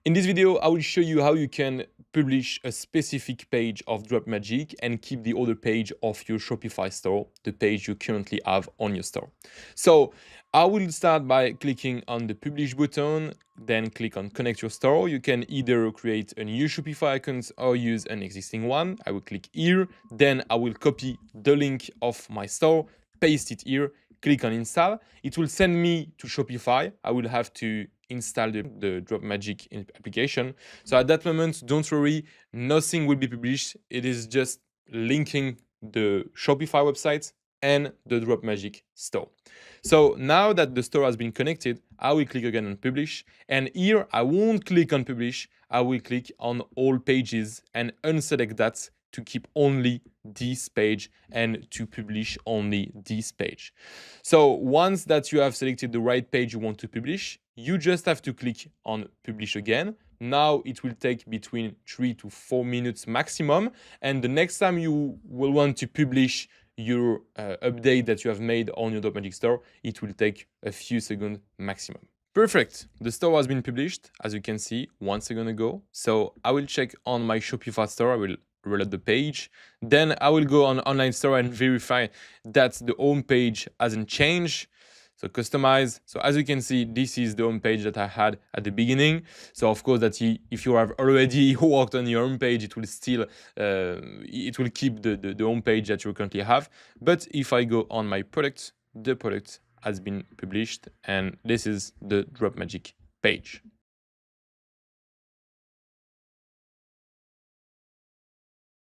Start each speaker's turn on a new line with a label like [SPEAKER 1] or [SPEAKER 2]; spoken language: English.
[SPEAKER 1] In this video, I will show you how you can publish a specific page of dropmagic and keep the other page of your Shopify store, the page you currently have on your store. So I will start by clicking on the publish button, then click on connect your store. You can either create a new Shopify account or use an existing one. I will click here, then I will copy the link of my store, paste it here, click on install. It will send me to Shopify. I will have to install the dropmagic application. So at that moment, don't worry, nothing will be published. It is just linking the Shopify website and the dropmagic store. So now that the store has been connected, I will click again on publish, and here I won't click on publish. I will click on all pages and unselect that to keep only this page and to publish only this page. So once that you have selected the right page you want to publish, you just have to click on publish again. Now it will take between 3 to 4 minutes maximum, and the next time you will want to publish your update that you have made on your dropmagic store, it will take a few seconds maximum. Perfect. The store has been published, as you can see, 1 second ago. So I will check on my Shopify store. I will reload the page. Then I will go on online store and verify that the home page hasn't changed. So customize. So as you can see, this is the home page that I had at the beginning. So of course that if you have already worked on your home page, it will still it will keep the home page that you currently have. But if I go on my product, the product has been published, and this is the dropmagic page.